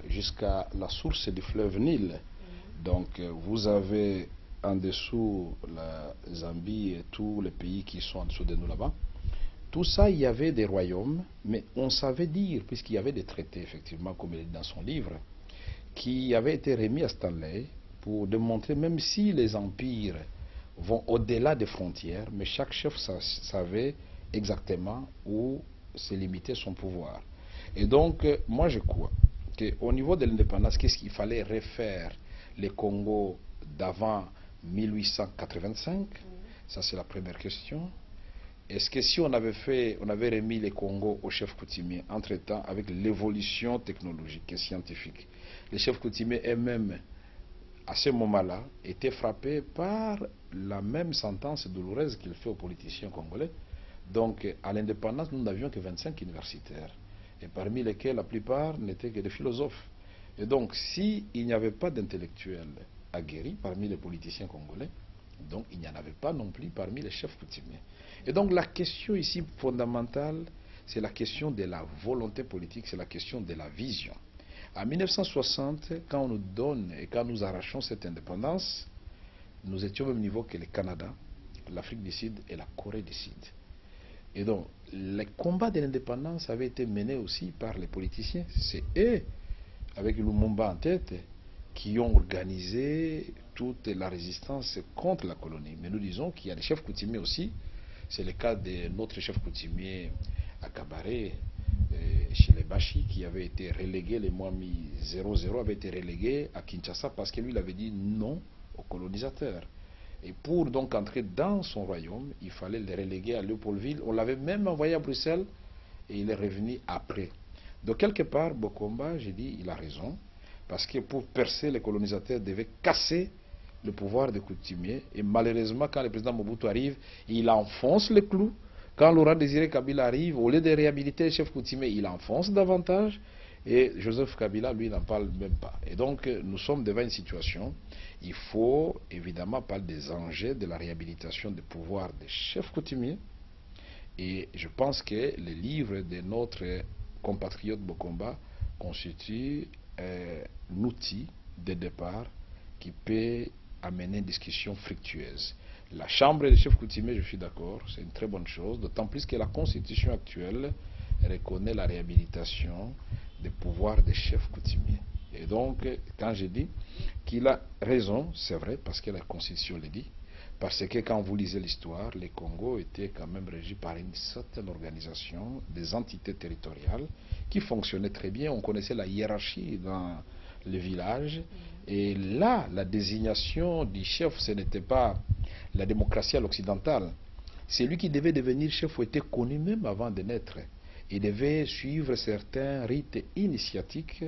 Jusqu'à la source du fleuve Nil. Donc vous avez en dessous la Zambie et tous les pays qui sont en dessous de nous là-bas. Tout ça, il y avait des royaumes, mais on savait dire, puisqu'il y avait des traités, effectivement, comme il est dans son livre, qui avaient été remis à Stanley pour démontrer, même si les empires vont au-delà des frontières, mais chaque chef savait exactement où se limitait son pouvoir. Et donc, moi je crois qu'au niveau de l'indépendance, qu'est-ce qu'il fallait refaire les Congos d'avant 1885? Ça, c'est la première question. Est-ce que si on avait remis les Congos aux chefs coutumiers, entre-temps, avec l'évolution technologique et scientifique, les chefs coutumiers eux-mêmes, à ce moment-là, étaient frappés par la même sentence douloureuse qu'il fait aux politiciens congolais. Donc, à l'indépendance, nous n'avions que 25 universitaires, et parmi lesquels la plupart n'étaient que des philosophes. Et donc, s'il n'y avait pas d'intellectuels aguerris parmi les politiciens congolais, donc il n'y en avait pas non plus parmi les chefs coutumiers. Et donc la question ici fondamentale, c'est la question de la volonté politique, c'est la question de la vision. En 1960, quand on nous donne et quand nous arrachons cette indépendance, nous étions au même niveau que le Canada, l'Afrique du Sud et la Corée du Sud. Et donc, les combats de l'indépendance avaient été menés aussi par les politiciens. C'est eux, avec Lumumba en tête, qui ont organisé toute la résistance contre la colonie. Mais nous disons qu'il y a des chefs coutumiers aussi. C'est le cas de notre chef coutumier à Kabaré, chez les Bashi, qui avait été relégué, les Mwami 00 avait été relégué à Kinshasa parce que lui, il avait dit non aux colonisateurs. Et pour donc entrer dans son royaume, il fallait le reléguer à Léopoldville. On l'avait même envoyé à Bruxelles et il est revenu après. Donc quelque part, Bokomba, j'ai dit, il a raison. Parce que pour percer, les colonisateurs devaient casser le pouvoir des coutumiers. Et malheureusement, quand le président Mobutu arrive, il enfonce le clou. Quand Laurent Désiré Kabila arrive, au lieu de réhabiliter les chefs coutumiers, il enfonce davantage. Et Joseph Kabila, lui, n'en parle même pas. Et donc, nous sommes devant une situation. Il faut évidemment parler des enjeux de la réhabilitation des pouvoirs des chefs coutumiers. Et je pense que le livre de notre compatriote Bokomba constitue un outil de départ qui peut amener une discussion fructueuse. La Chambre des chefs coutumiers, je suis d'accord, c'est une très bonne chose, d'autant plus que la Constitution actuelle reconnaît la réhabilitation des pouvoirs des chefs coutumiers. Et donc, quand je dis qu'il a raison, c'est vrai, parce que la Constitution le dit, parce que quand vous lisez l'histoire, les Congos étaient quand même régis par une certaine organisation, des entités territoriales qui fonctionnaient très bien. On connaissait la hiérarchie dans les villages. Et là, la désignation du chef, ce n'était pas la démocratie à l'occidentale. Celui qui devait devenir chef était connu même avant de naître. Il devait suivre certains rites initiatiques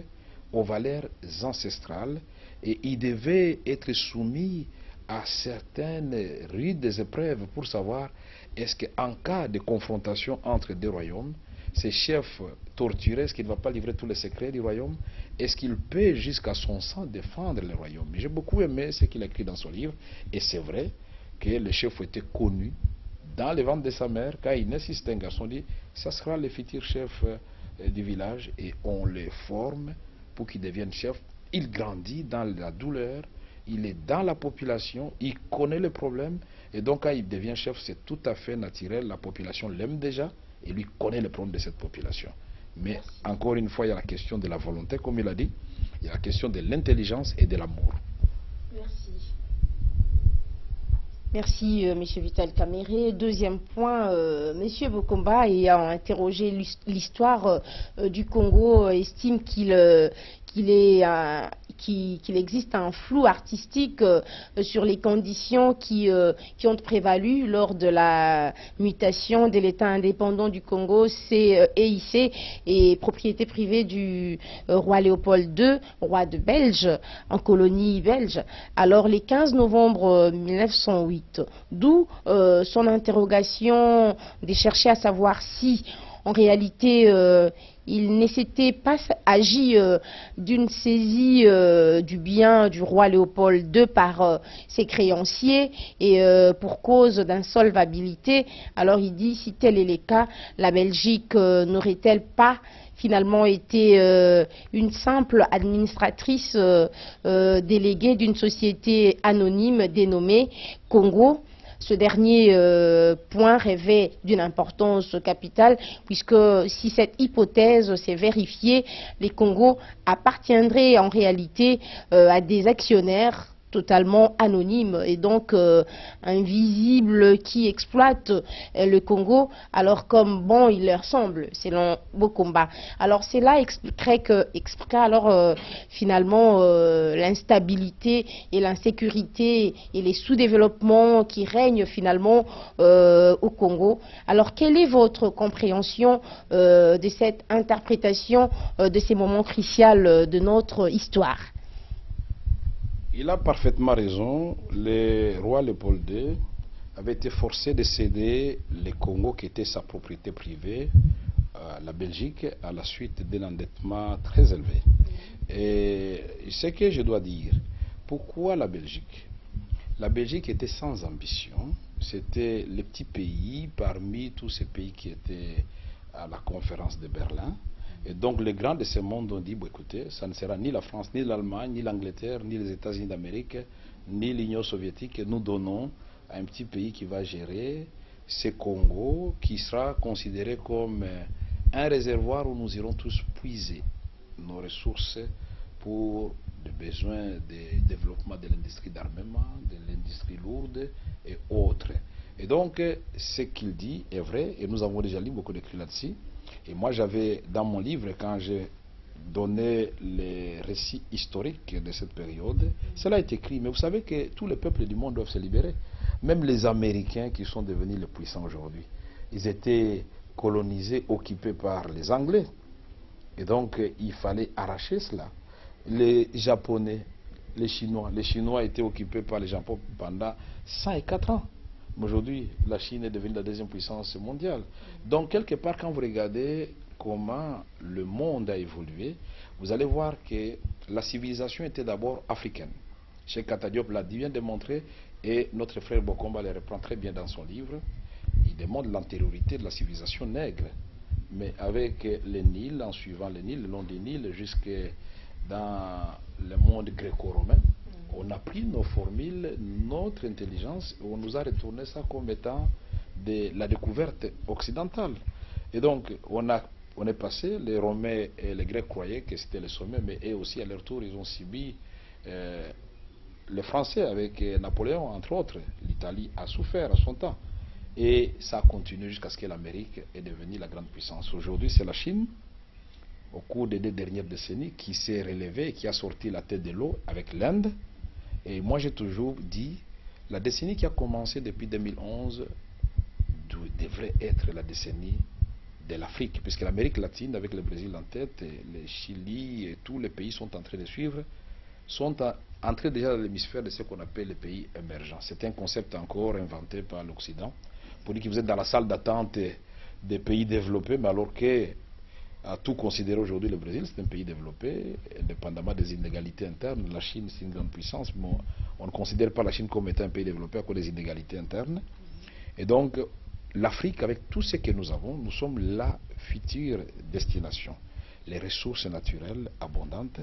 aux valeurs ancestrales et il devait être soumis à certaines rudes épreuves pour savoir est-ce qu'en cas de confrontation entre deux royaumes, ces chefs torturés, est-ce qu'il ne va pas livrer tous les secrets du royaume? Est-ce qu'il peut jusqu'à son sang défendre le royaume? J'ai beaucoup aimé ce qu'il a écrit dans son livre et c'est vrai que le chef était connu dans le ventre de sa mère. Quand il naît, c'est un garçon, dit ça sera le futur chef du village et on le forme pour qu'il devienne chef. Il grandit dans la douleur. Il est dans la population, il connaît le problème, et donc quand il devient chef, c'est tout à fait naturel, la population l'aime déjà, et lui connaît le problème de cette population. Mais encore une fois, il y a la question de la volonté, comme il a dit, il y a la question de l'intelligence et de l'amour. Merci. Merci, M. Vital Kamere. Deuxième point, M. Bokomba, ayant interrogé l'histoire du Congo, estime qu'il qu'il existe un flou artistique sur les conditions qui ont prévalu lors de la mutation de l'État indépendant du Congo, CEIC, et propriété privée du roi Léopold II, roi de Belge, en colonie belge. Alors, les 15 novembre 1908, d'où son interrogation de chercher à savoir si, en réalité, il ne s'était pas agi d'une saisie du bien du roi Léopold II par ses créanciers et pour cause d'insolvabilité. Alors il dit, si tel est le cas, la Belgique n'aurait-elle pas finalement été une simple administratrice déléguée d'une société anonyme dénommée Congo? Ce dernier point revêt d'une importance capitale, puisque si cette hypothèse s'est vérifiée, les Congos appartiendraient en réalité à des actionnaires totalement anonymes et donc invisibles qui exploitent le Congo, alors comme bon il leur semble, selon Bokomba. Alors cela expliquerait alors finalement l'instabilité et l'insécurité et les sous-développements qui règnent finalement au Congo. Alors quelle est votre compréhension de cette interprétation de ces moments cruciaux de notre histoire? Il a parfaitement raison. Le roi Léopold II avait été forcé de céder le Congo, qui était sa propriété privée, à la Belgique, à la suite d'un endettement très élevé. Et ce que je dois dire, pourquoi la Belgique? La Belgique était sans ambition. C'était le petit pays parmi tous ces pays qui étaient à la conférence de Berlin. Et donc les grands de ce monde ont dit, bon, écoutez, ça ne sera ni la France, ni l'Allemagne, ni l'Angleterre, ni les États-Unis d'Amérique, ni l'Union soviétique. Nous donnons à un petit pays qui va gérer ce Congo, qui sera considéré comme un réservoir où nous irons tous puiser nos ressources pour des besoins de développement de l'industrie d'armement, de l'industrie lourde et autres. Et donc, ce qu'il dit est vrai, et nous avons déjà lu beaucoup d'écrits là-dessus. Et moi, j'avais, dans mon livre, quand j'ai donné les récits historiques de cette période, cela est écrit. Mais vous savez que tous les peuples du monde doivent se libérer. Même les Américains qui sont devenus les puissants aujourd'hui, ils étaient colonisés, occupés par les Anglais. Et donc, il fallait arracher cela. Les Japonais, les Chinois étaient occupés par les Japonais pendant 104 ans. Aujourd'hui, la Chine est devenue la deuxième puissance mondiale. Donc, quelque part, quand vous regardez comment le monde a évolué, vous allez voir que la civilisation était d'abord africaine. Cheikh Anta Diop l'a bien démontré et notre frère Bokomba le reprend très bien dans son livre. Il démontre l'antériorité de la civilisation nègre. Mais avec le Nil, en suivant le Nil, le long du Nil, jusque dans le monde gréco-romain, on a pris nos formules, notre intelligence, et on nous a retourné ça comme étant de la découverte occidentale. Et donc, on est passé, les Romains et les Grecs croyaient que c'était le sommet, mais eux aussi, à leur tour, ils ont subi les Français avec Napoléon, entre autres. L'Italie a souffert à son temps. Et ça a continué jusqu'à ce que l'Amérique est devenue la grande puissance. Aujourd'hui, c'est la Chine, au cours des 2 dernières décennies, qui s'est relevée et qui a sorti la tête de l'eau avec l'Inde. Et moi, j'ai toujours dit, la décennie qui a commencé depuis 2011 devrait être la décennie de l'Afrique, puisque l'Amérique latine, avec le Brésil en tête, et le Chili et tous les pays sont en train de suivre, sont entrés déjà dans l'hémisphère de ce qu'on appelle les pays émergents. C'est un concept encore inventé par l'Occident, pour dire que vous êtes dans la salle d'attente des pays développés, mais alors que à tout considérer aujourd'hui, le Brésil, c'est un pays développé, indépendamment des inégalités internes. La Chine, c'est une grande puissance, mais on ne considère pas la Chine comme étant un pays développé à cause des inégalités internes. Et donc, l'Afrique, avec tout ce que nous avons, nous sommes la future destination. Les ressources naturelles abondantes,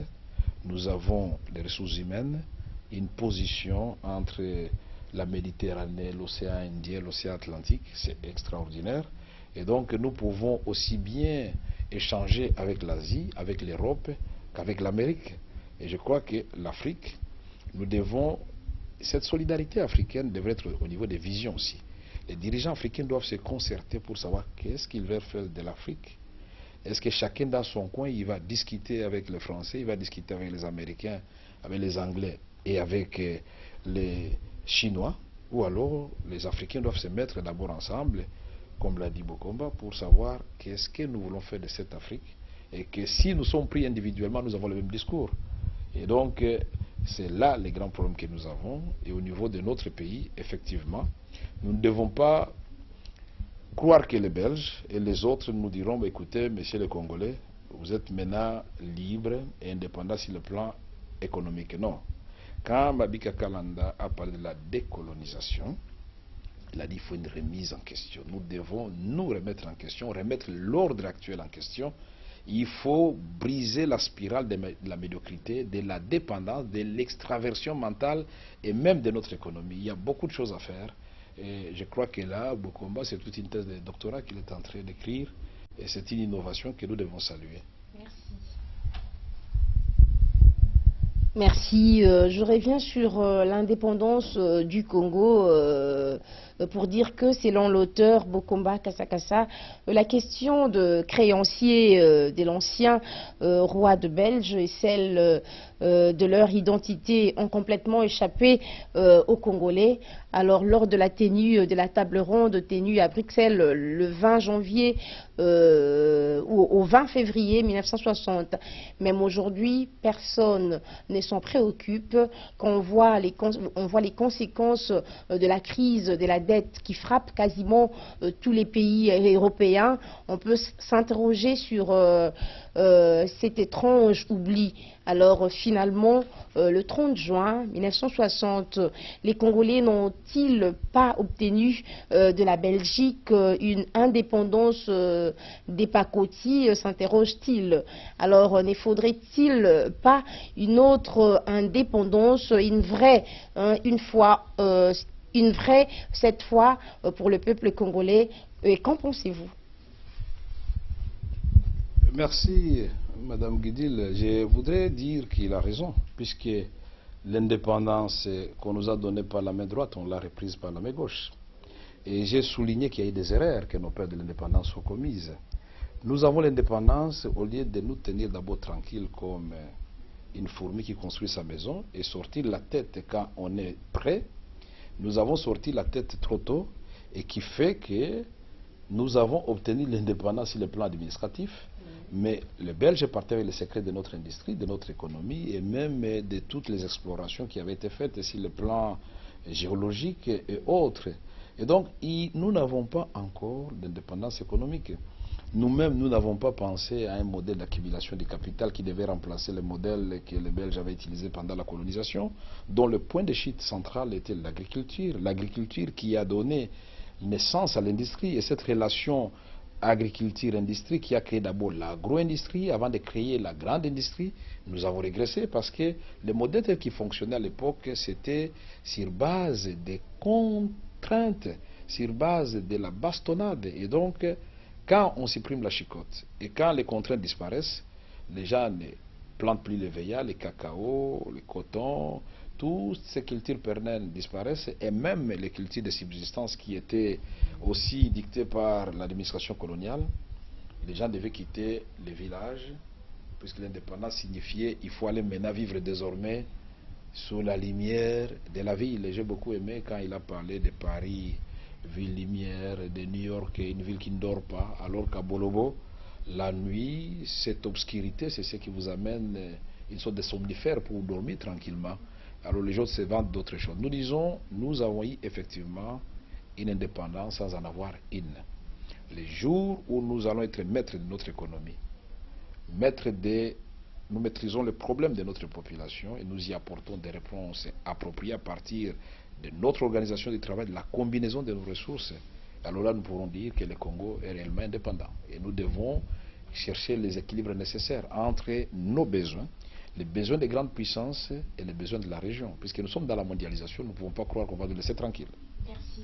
nous avons les ressources humaines, une position entre la Méditerranée, l'océan Indien, l'océan Atlantique, c'est extraordinaire. Et donc, nous pouvons aussi bien échanger avec l'Asie, avec l'Europe, qu'avec l'Amérique. Et je crois que l'Afrique, nous devons, cette solidarité africaine devrait être au niveau des visions aussi. Les dirigeants africains doivent se concerter pour savoir qu'est-ce qu'ils veulent faire de l'Afrique. Est-ce que chacun dans son coin, il va discuter avec les Français, il va discuter avec les Américains, avec les Anglais et avec les Chinois? Ou alors les Africains doivent se mettre d'abord ensemble, comme l'a dit Bokomba, pour savoir qu'est-ce que nous voulons faire de cette Afrique, et que si nous sommes pris individuellement, nous avons le même discours. Et donc, c'est là les grands problèmes que nous avons. Et au niveau de notre pays, effectivement, nous ne devons pas croire que les Belges et les autres nous diront, écoutez, messieurs les Congolais, vous êtes maintenant libres et indépendants sur le plan économique. Non. Quand Mabika Kalanda a parlé de la décolonisation, il a dit qu'il faut une remise en question. Nous devons nous remettre en question, remettre l'ordre actuel en question. Il faut briser la spirale de la médiocrité, de la dépendance, de l'extraversion mentale et même de notre économie. Il y a beaucoup de choses à faire. Et je crois que là, Bokomba, c'est toute une thèse de doctorat qu'il est en train d'écrire. Et c'est une innovation que nous devons saluer. Merci. Merci. Je reviens sur l'indépendance du Congo pour dire que selon l'auteur Bokomba Kasakasa, la question de créanciers de l'ancien roi de Belge et celle de leur identité ont complètement échappé aux Congolais. Alors lors de la tenue de la table ronde tenue à Bruxelles le 20 janvier au 20 février 1960, même aujourd'hui, personne ne s'en préoccupe quand on voit les conséquences de la crise de la dette qui frappe quasiment tous les pays européens. On peut s'interroger sur cet étrange oubli. Alors finalement, le 30 juin 1960, les Congolais n'ont-ils pas obtenu de la Belgique une indépendance des pacotis, s'interroge-t-il. Alors ne faudrait-il pas une autre indépendance, une vraie, cette fois pour le peuple congolais? Et qu'en pensez-vous? Merci, Madame Guidil. Je voudrais dire qu'il a raison, puisque l'indépendance qu'on nous a donnée par la main droite, on l'a reprise par la main gauche. Et j'ai souligné qu'il y a eu des erreurs que nos pères de l'indépendance ont commises. Nous avons l'indépendance, au lieu de nous tenir d'abord tranquilles comme une fourmi qui construit sa maison et sortir la tête quand on est prêt, nous avons sorti la tête trop tôt, et qui fait que nous avons obtenu l'indépendance sur le plan administratif. Mais les Belges partaient avec les secrets de notre industrie, de notre économie et même de toutes les explorations qui avaient été faites sur le plan géologique et autres. Et donc, nous n'avons pas encore d'indépendance économique. Nous-mêmes, nous n'avons pas pensé à un modèle d'accumulation du capital qui devait remplacer le modèle que les Belges avaient utilisé pendant la colonisation, dont le point de chute central était l'agriculture. L'agriculture qui a donné naissance à l'industrie, et cette relation agriculture-industrie qui a créé d'abord l'agro-industrie avant de créer la grande industrie. Nous avons régressé parce que le modèle tel qui fonctionnait à l'époque, c'était sur base des contraintes, sur base de la bastonnade. Et donc, quand on supprime la chicotte et quand les contraintes disparaissent, les gens ne plantent plus les veillas, les cacao, les cotons, toutes ces cultures pérennes disparaissent, et même les cultures de subsistance qui étaient aussi dictées par l'administration coloniale. Les gens devaient quitter les villages, puisque l'indépendance signifiait qu'il faut aller maintenant vivre désormais sous la lumière de la ville. J'ai beaucoup aimé quand il a parlé de Paris, ville lumière, de New York, une ville qui ne dort pas, alors qu'à Bolobo, la nuit, cette obscurité, c'est ce qui vous amène une sorte de somnifère pour dormir tranquillement. Alors les autres se vendent d'autres choses. Nous disons, nous avons eu effectivement une indépendance sans en avoir une. Les jours où nous allons être maîtres de notre économie, nous maîtrisons le problème de notre population et nous y apportons des réponses appropriées à partir de notre organisation du travail, de la combinaison de nos ressources. Alors là, nous pourrons dire que le Congo est réellement indépendant. Et nous devons chercher les équilibres nécessaires entre nos besoins, les besoins des grandes puissances et les besoins de la région. Puisque nous sommes dans la mondialisation, nous ne pouvons pas croire qu'on va nous laisser tranquilles. Merci.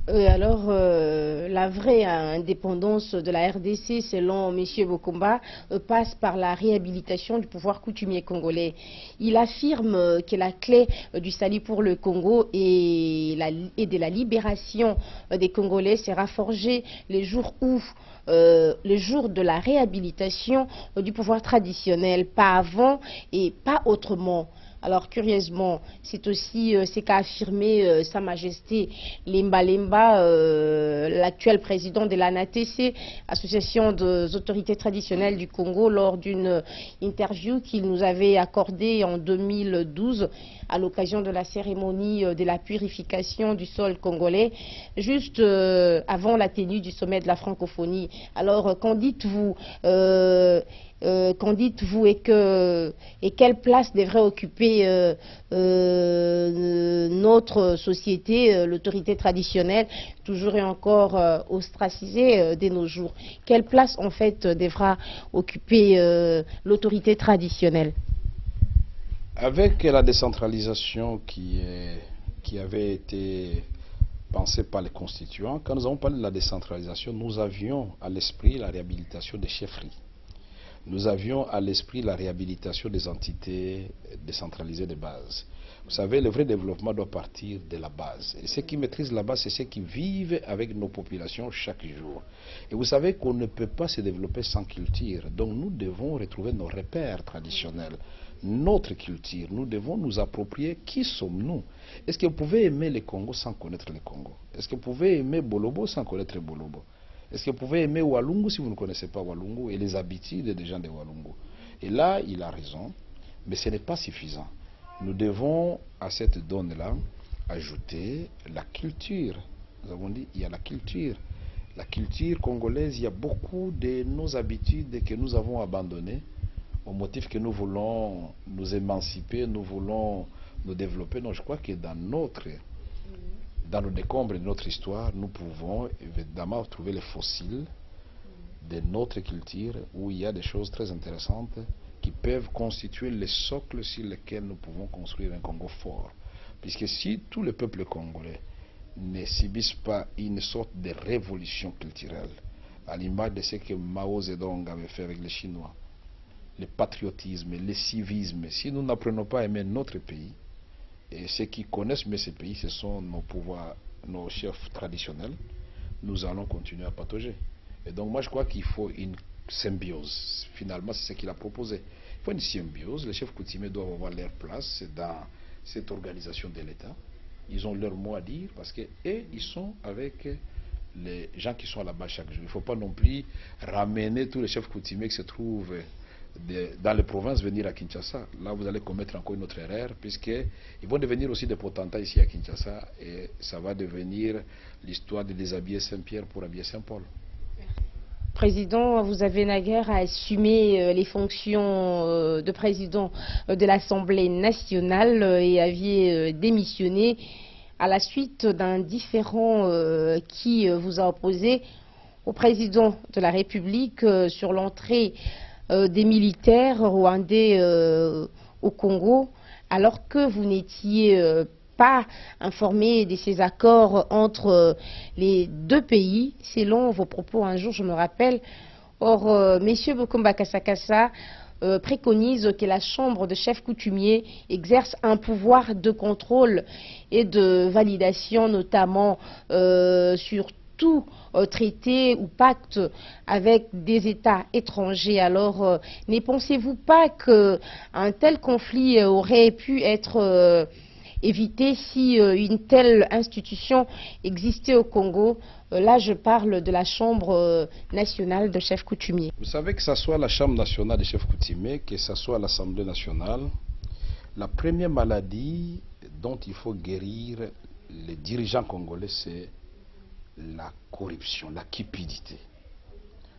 La vraie indépendance de la RDC, selon M. Bokomba, passe par la réhabilitation du pouvoir coutumier congolais. Il affirme que la clé du salut pour le Congo et de la libération des Congolais sera forgée le jour de la réhabilitation du pouvoir traditionnel, pas avant et pas autrement. Alors, curieusement, c'est aussi ce qu'a affirmé Sa Majesté Lemba Lemba, l'actuel président de l'ANATC, Association des autorités traditionnelles du Congo, lors d'une interview qu'il nous avait accordée en 2012 à l'occasion de la cérémonie de la purification du sol congolais, juste avant la tenue du sommet de la francophonie. Alors, qu'en dites-vous et quelle place devrait occuper notre société, l'autorité traditionnelle, toujours et encore ostracisée de nos jours? Quelle place en fait devra occuper l'autorité traditionnelle? Avec la décentralisation qui avait été pensée par les constituants, quand nous avons parlé de la décentralisation, nous avions à l'esprit la réhabilitation des chefferies. Nous avions à l'esprit la réhabilitation des entités décentralisées de base. Vous savez, le vrai développement doit partir de la base. Et ceux qui maîtrisent la base, c'est ceux qui vivent avec nos populations chaque jour. Et vous savez qu'on ne peut pas se développer sans culture. Donc nous devons retrouver nos repères traditionnels, notre culture. Nous devons nous approprier qui sommes-nous. Est-ce que vous pouvez aimer le Congo sans connaître le Congo? Est-ce que vous pouvez aimer Bolobo sans connaître Bolobo? Est-ce que vous pouvez aimer Walungu si vous ne connaissez pas Walungu et les habitudes des gens de Walungu? Et là, il a raison, mais ce n'est pas suffisant. Nous devons, à cette donne-là, ajouter la culture. Nous avons dit, il y a la culture. La culture congolaise, il y a beaucoup de nos habitudes que nous avons abandonnées au motif que nous voulons nous émanciper, nous voulons nous développer. Donc je crois que dans nos décombres de notre histoire, nous pouvons évidemment trouver les fossiles de notre culture où il y a des choses très intéressantes qui peuvent constituer les socles sur lesquels nous pouvons construire un Congo fort. Puisque si tout le peuple congolais ne subisse pas une sorte de révolution culturelle, à l'image de ce que Mao Zedong avait fait avec les Chinois, le patriotisme, le civisme, si nous n'apprenons pas à aimer notre pays, et ceux qui connaissent mieux ces pays, ce sont nos pouvoirs, nos chefs traditionnels, nous allons continuer à patauger. Et donc moi je crois qu'il faut une symbiose. Finalement c'est ce qu'il a proposé. Il faut une symbiose. Les chefs coutumiers doivent avoir leur place dans cette organisation de l'État. Ils ont leur mot à dire parce que ils sont avec les gens qui sont à la base chaque jour. Il ne faut pas non plus ramener tous les chefs coutumiers qui se trouvent dans les provinces venir à Kinshasa. Là, vous allez commettre encore une autre erreur, puisqu'ils vont devenir aussi des potentats ici à Kinshasa, et ça va devenir l'histoire de déshabiller Saint-Pierre pour habiller Saint-Paul. Président, vous avez naguère à assumer les fonctions de président de l'Assemblée nationale et aviez démissionné à la suite d'un différend qui vous a opposé au président de la République sur l'entrée des militaires rwandais au Congo, alors que vous n'étiez pas informé de ces accords entre les deux pays, selon vos propos un jour, je me rappelle. Or, M. Bokomba Kassakassa préconise que la Chambre de chefs coutumiers exerce un pouvoir de contrôle et de validation, notamment sur tout traité ou pacte avec des États étrangers. Alors, ne pensez-vous pas qu'un tel conflit aurait pu être évité si une telle institution existait au Congo? Là, je parle de la Chambre nationale de chefs coutumiers. Vous savez que ce soit la Chambre nationale des chefs coutumiers, que ce soit l'Assemblée nationale, la première maladie dont il faut guérir les dirigeants congolais, c'est la corruption, la cupidité.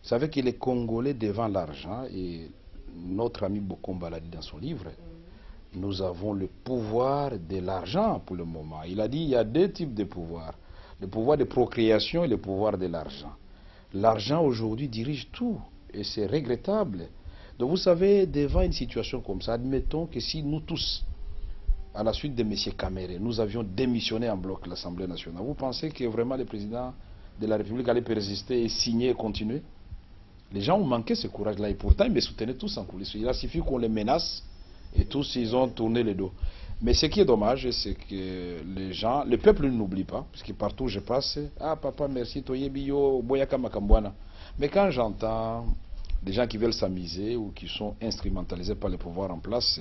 Vous savez que les Congolais devant l'argent, et notre ami Bokomba l'a dit dans son livre, nous avons le pouvoir de l'argent pour le moment. Il a dit qu'il y a deux types de pouvoirs. Le pouvoir de procréation et le pouvoir de l'argent. L'argent aujourd'hui dirige tout et c'est regrettable. Donc vous savez, devant une situation comme ça, admettons que si nous tous, à la suite de M. Kamere, nous avions démissionné en bloc l'Assemblée nationale, vous pensez que vraiment le président de la République allait persister et signer et continuer? Les gens ont manqué ce courage-là et pourtant ils me soutenaient tous en coulisses. Il a suffi qu'on les menace et tous ils ont tourné le dos. Mais ce qui est dommage, c'est que les gens, le peuple n'oublie pas, parce que partout où je passe, ah papa merci, toyebiyo, boyaka makambwana. Mais quand j'entends des gens qui veulent s'amuser ou qui sont instrumentalisés par les pouvoirs en place,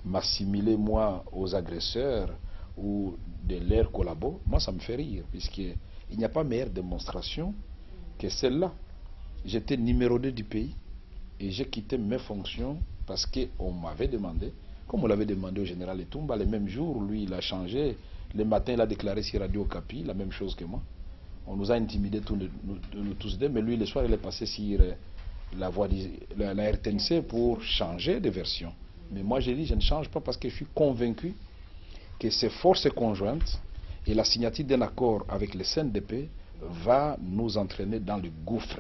m'assimiler moi aux agresseurs ou de leurs collabos, moi ça me fait rire, puisqu'il n'y a pas meilleure démonstration que celle-là. J'étais numéro 2 du pays et j'ai quitté mes fonctions parce qu'on m'avait demandé, comme on l'avait demandé au général Etumba, le même jour, lui il a changé, le matin il a déclaré sur Radio Okapi, la même chose que moi. On nous a intimidés nous tous deux, mais lui le soir il est passé sur la RTNC pour changer de version. Mais moi j'ai dit je ne change pas parce que je suis convaincu que ces forces conjointes et la signature d'un accord avec les CNDP va nous entraîner dans le gouffre.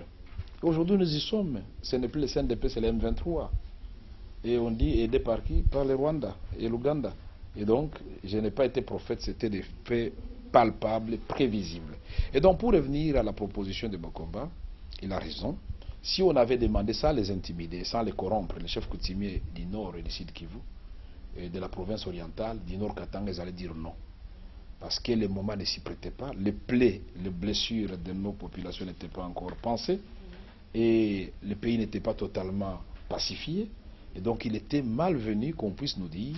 Aujourd'hui nous y sommes, ce n'est plus le CNDP, c'est le M23. Et on dit aidé par qui? Par le Rwanda et l'Ouganda. Et donc je n'ai pas été prophète, c'était des faits palpables, prévisibles. Et donc pour revenir à la proposition de Bokomba, il a raison. Si on avait demandé sans les intimider, sans les corrompre, les chefs coutumiers du Nord et du Sud Kivu, et de la province orientale, du Nord Katanga, ils allaient dire non. Parce que le moment ne s'y prêtait pas, les plaies, les blessures de nos populations n'étaient pas encore pensées, et le pays n'était pas totalement pacifié, et donc il était malvenu qu'on puisse nous dire,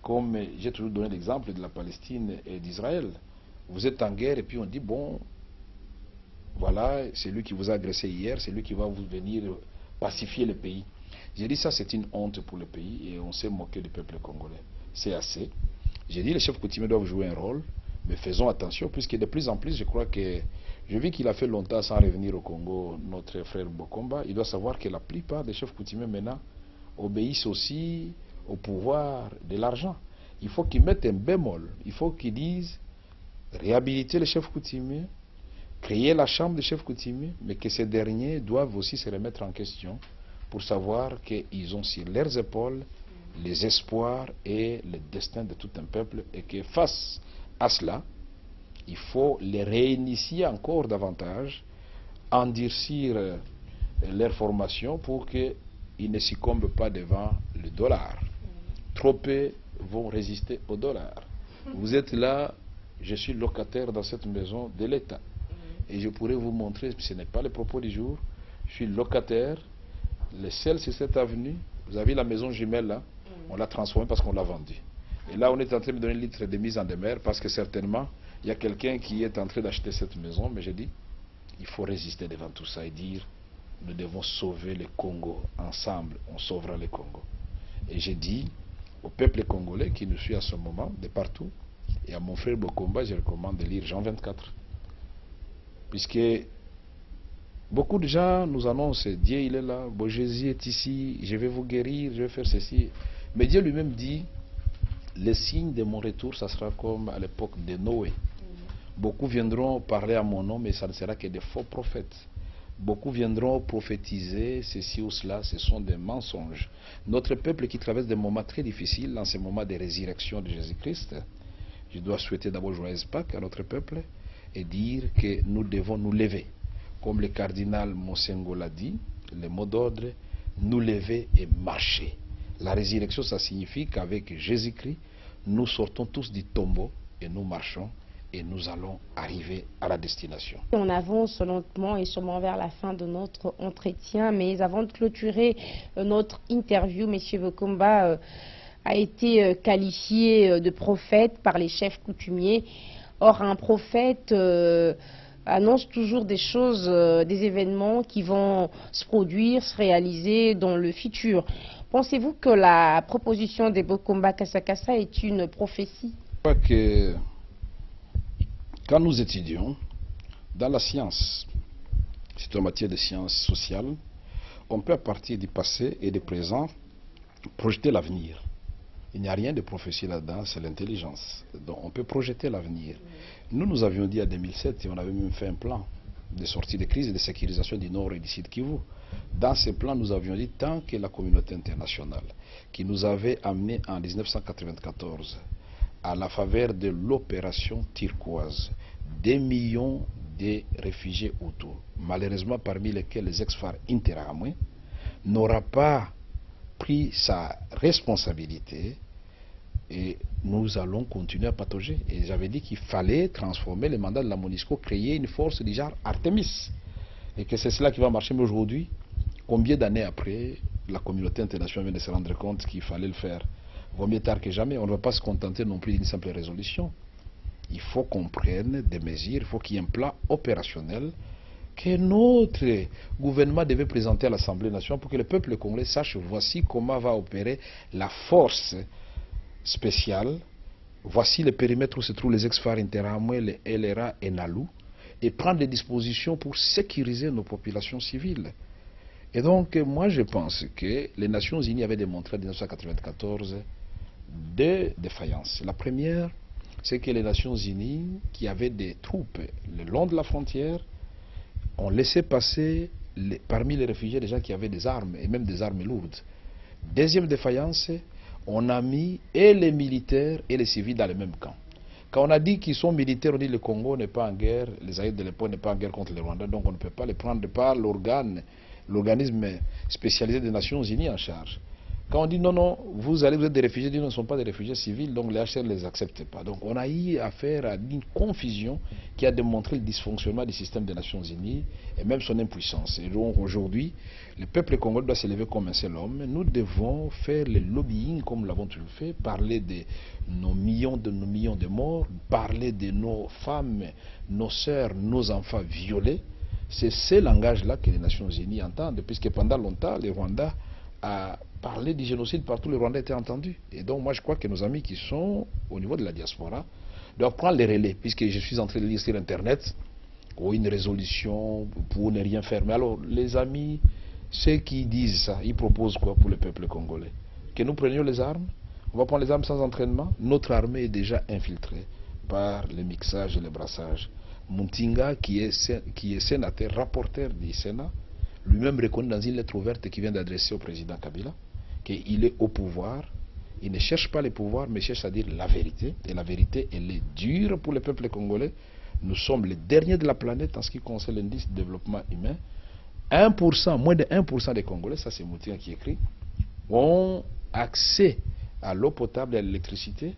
comme j'ai toujours donné l'exemple de la Palestine et d'Israël, vous êtes en guerre et puis on dit bon, voilà, c'est lui qui vous a agressé hier, c'est lui qui va vous venir pacifier le pays. J'ai dit ça c'est une honte pour le pays et on s'est moqué du peuple congolais. C'est assez. J'ai dit les chefs coutumiers doivent jouer un rôle, mais faisons attention puisque de plus en plus je crois que, je vis qu'il a fait longtemps sans revenir au Congo, notre frère Bokomba, il doit savoir que la plupart des chefs coutumiers maintenant obéissent aussi au pouvoir de l'argent. Il faut qu'ils mettent un bémol, il faut qu'ils disent réhabiliter les chefs coutumiers, créer la chambre des chefs coutumiers, mais que ces derniers doivent aussi se remettre en question pour savoir qu'ils ont sur leurs épaules les espoirs et le destin de tout un peuple et que face à cela, il faut les réinitier encore davantage, endurcir leur formation pour qu'ils ne succombent pas devant le dollar. Trop peu vont résister au dollar. Vous êtes là, je suis locataire dans cette maison de l'État. Et je pourrais vous montrer, ce n'est pas le propos du jour, je suis locataire, le seul sur cette avenue, vous avez la maison jumelle là, on l'a transformée parce qu'on l'a vendue. Et là on est en train de me donner un litre de mise en demeure parce que certainement, il y a quelqu'un qui est en train d'acheter cette maison, mais j'ai dit, il faut résister devant tout ça et dire, nous devons sauver le Congo, ensemble on sauvera le Congo. Et j'ai dit au peuple congolais qui nous suit à ce moment, de partout, et à mon frère Bokomba, je recommande de lire Jean 24. Puisque beaucoup de gens nous annoncent, Dieu il est là, bon, Jésus est ici, je vais vous guérir, je vais faire ceci. Mais Dieu lui-même dit, le signe de mon retour, ça sera comme à l'époque de Noé. Beaucoup viendront parler à mon nom, mais ça ne sera que des faux prophètes. Beaucoup viendront prophétiser ceci ou cela, ce sont des mensonges. Notre peuple qui traverse des moments très difficiles, dans ces moments de résurrection de Jésus-Christ, je dois souhaiter d'abord joyeuse Pâques à notre peuple et dire que nous devons nous lever. Comme le cardinal Monsengo l'a dit, le mot d'ordre, nous lever et marcher. La résurrection, ça signifie qu'avec Jésus-Christ, nous sortons tous du tombeau et nous marchons et nous allons arriver à la destination. On avance lentement et sûrement vers la fin de notre entretien, mais avant de clôturer notre interview, M. Bokomba a été qualifié de prophète par les chefs coutumiers. Or, un prophète annonce toujours des choses, des événements qui vont se produire, se réaliser dans le futur. Pensez-vous que la proposition de Bokomba Kassakassa est une prophétie? Je crois que quand nous étudions dans la science, c'est en matière de sciences sociales, on peut à partir du passé et du présent projeter l'avenir. Il n'y a rien de prophétie là-dedans, c'est l'intelligence. Donc on peut projeter l'avenir. Nous avions dit en 2007, et on avait même fait un plan de sortie de crise et de sécurisation du Nord et du Sud Kivu. Dans ce plan, nous avions dit tant que la communauté internationale, qui nous avait amené en 1994 à la faveur de l'opération turquoise, des millions de réfugiés autour, malheureusement parmi lesquels les ex-FARC Interahamwe, n'aura pas pris sa responsabilité, et nous allons continuer à patauger. Et j'avais dit qu'il fallait transformer le mandat de la MONUSCO, créer une force du genre Artemis, et que c'est cela qui va marcher. Mais aujourd'hui, combien d'années après, la communauté internationale vient de se rendre compte qu'il fallait le faire. Vaut mieux tard que jamais. On ne va pas se contenter non plus d'une simple résolution. Il faut qu'on prenne des mesures, il faut qu'il y ait un plan opérationnel que notre gouvernement devait présenter à l'Assemblée nationale pour que le peuple congolais sache voici comment va opérer la force spéciale, voici le périmètre où se trouvent les ex-FARC Interahamwe, les LRA et NALU, et prendre des dispositions pour sécuriser nos populations civiles. Et donc, moi je pense que les Nations Unies avaient démontré en 1994 deux défaillances. La première, c'est que les Nations Unies, qui avaient des troupes le long de la frontière, ont laissé passer parmi les réfugiés des gens qui avaient des armes, et même des armes lourdes. Deuxième défaillance, on a mis et les militaires et les civils dans le même camp. Quand on a dit qu'ils sont militaires, on dit que le Congo n'est pas en guerre, les Zaïre de l'époque n'est pas en guerre contre le Rwanda, donc on ne peut pas les prendre par l'organisme spécialisé des Nations Unies en charge. Quand on dit non, non, vous êtes des réfugiés, ils ne sont pas des réfugiés civils, donc les HCR ne les acceptent pas. Donc on a eu affaire à une confusion qui a démontré le dysfonctionnement du système des Nations Unies et même son impuissance. Et donc aujourd'hui, le peuple congolais doit se lever comme un seul homme. Nous devons faire le lobbying comme nous l'avons toujours fait, parler de nos millions de morts, parler de nos femmes, nos sœurs, nos enfants violés. C'est ce langage-là que les Nations Unies entendent, puisque pendant longtemps, le Rwanda a parlé du génocide partout, le Rwanda était entendu. Et donc moi je crois que nos amis qui sont au niveau de la diaspora doivent prendre les relais, puisque je suis en train de lire sur Internet une résolution pour ne rien faire. Mais alors les amis, ceux qui disent ça, ils proposent quoi pour le peuple congolais? Que nous prenions les armes? On va prendre les armes sans entraînement? Notre armée est déjà infiltrée par le mixage et le brassage. Muntinga, qui est sénateur, rapporteur du Sénat, lui-même reconnaît dans une lettre ouverte qu'il vient d'adresser au président Kabila qu'il est au pouvoir, il ne cherche pas le pouvoir, mais cherche à dire la vérité. Et la vérité, elle est dure pour le peuple congolais. Nous sommes les derniers de la planète en ce qui concerne l'indice de développement humain. 1%, moins de 1% des Congolais, ça c'est Moutinga qui écrit, ont accès à l'eau potable et à l'électricité.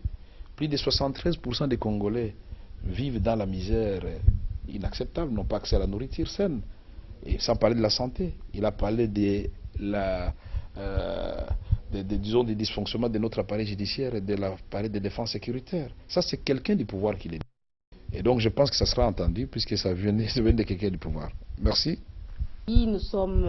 Plus de 73% des Congolais vivent dans la misère inacceptable, n'ont pas accès à la nourriture saine. Et sans parler de la santé, il a parlé des dysfonctionnements de notre appareil judiciaire et de l'appareil de défense sécuritaire. Ça, c'est quelqu'un du pouvoir qui l'a dit. Et donc, je pense que ça sera entendu puisque ça vient de quelqu'un du pouvoir. Merci. Nous sommes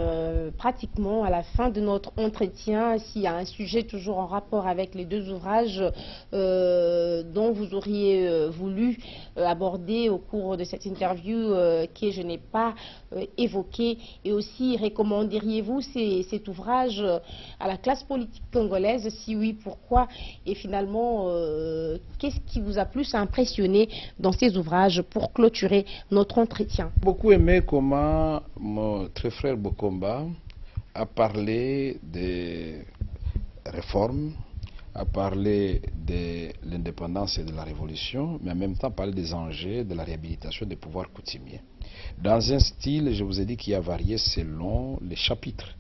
pratiquement à la fin de notre entretien. S'il y a un sujet toujours en rapport avec les deux ouvrages dont vous auriez voulu aborder au cours de cette interview que je n'ai pas évoqué, et aussi recommanderiez-vous cet ouvrage à la classe politique congolaise? Si oui, pourquoi? Et finalement, qu'est-ce qui vous a plus impressionné dans ces ouvrages pour clôturer notre entretien? Beaucoup aimé comment mon très frère Bokomba a parlé des réformes, a parlé de l'indépendance et de la révolution, mais en même temps parlé des enjeux de la réhabilitation des pouvoirs coutumiers. Dans un style, je vous ai dit qu'il a varié selon les chapitres.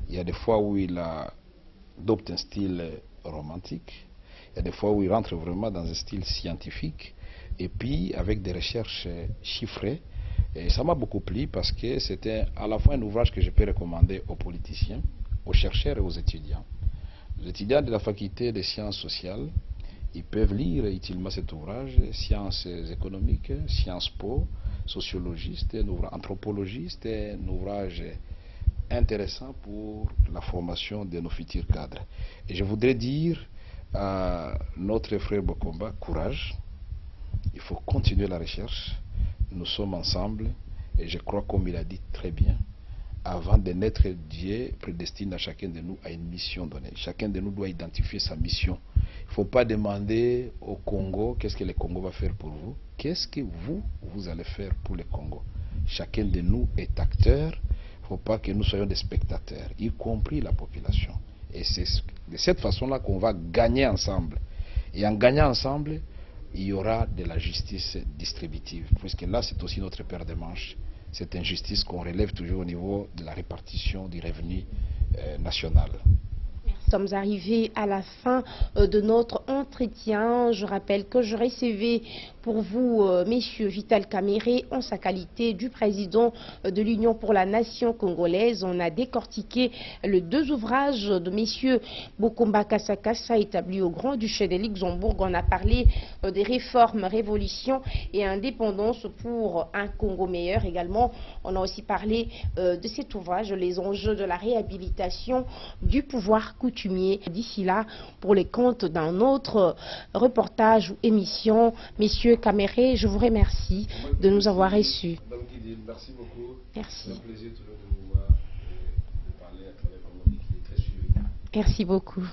Il y a des fois où il adopte un style romantique, il y a des fois où il rentre vraiment dans un style scientifique, et puis avec des recherches chiffrées. Et ça m'a beaucoup plu parce que c'était à la fois un ouvrage que je peux recommander aux politiciens, aux chercheurs et aux étudiants. Les étudiants de la faculté des sciences sociales, ils peuvent lire utilement cet ouvrage, sciences économiques, sciences po, sociologiste, anthropologiste, un ouvrage intéressant pour la formation de nos futurs cadres. Et je voudrais dire à notre frère Bokomba, courage, il faut continuer la recherche. Nous sommes ensemble et je crois, comme il a dit très bien, avant de naître, Dieu prédestine à chacun de nous à une mission donnée. Chacun de nous doit identifier sa mission. Il ne faut pas demander au Congo qu'est-ce que le Congo va faire pour vous. Qu'est-ce que vous allez faire pour le Congo? Chacun de nous est acteur. Il ne faut pas que nous soyons des spectateurs, y compris la population. Et c'est de cette façon-là qu'on va gagner ensemble. Et en gagnant ensemble, il y aura de la justice distributive, puisque là, c'est aussi notre paire de manches. Cette injustice qu'on relève toujours au niveau de la répartition du revenu national. Nous sommes arrivés à la fin de notre entretien. Je rappelle que je recevais pour vous, messieurs Vital Kamerhe, en sa qualité du président de l'Union pour la nation congolaise. On a décortiqué les 2 ouvrages de messieurs Bokomba Kassakassa, établis au Grand-Duché de Luxembourg. On a parlé des réformes, révolution et indépendance pour un Congo meilleur. Également, on a aussi parlé de cet ouvrage, les enjeux de la réhabilitation du pouvoir coutumier. D'ici là, pour les comptes d'un autre reportage ou émission, messieurs Kamerhe, je vous remercie de nous avoir reçus. Merci beaucoup. Merci. C'est un plaisir toujours de vous voir et de parler à travers un mobile qui est très suivi. Merci beaucoup.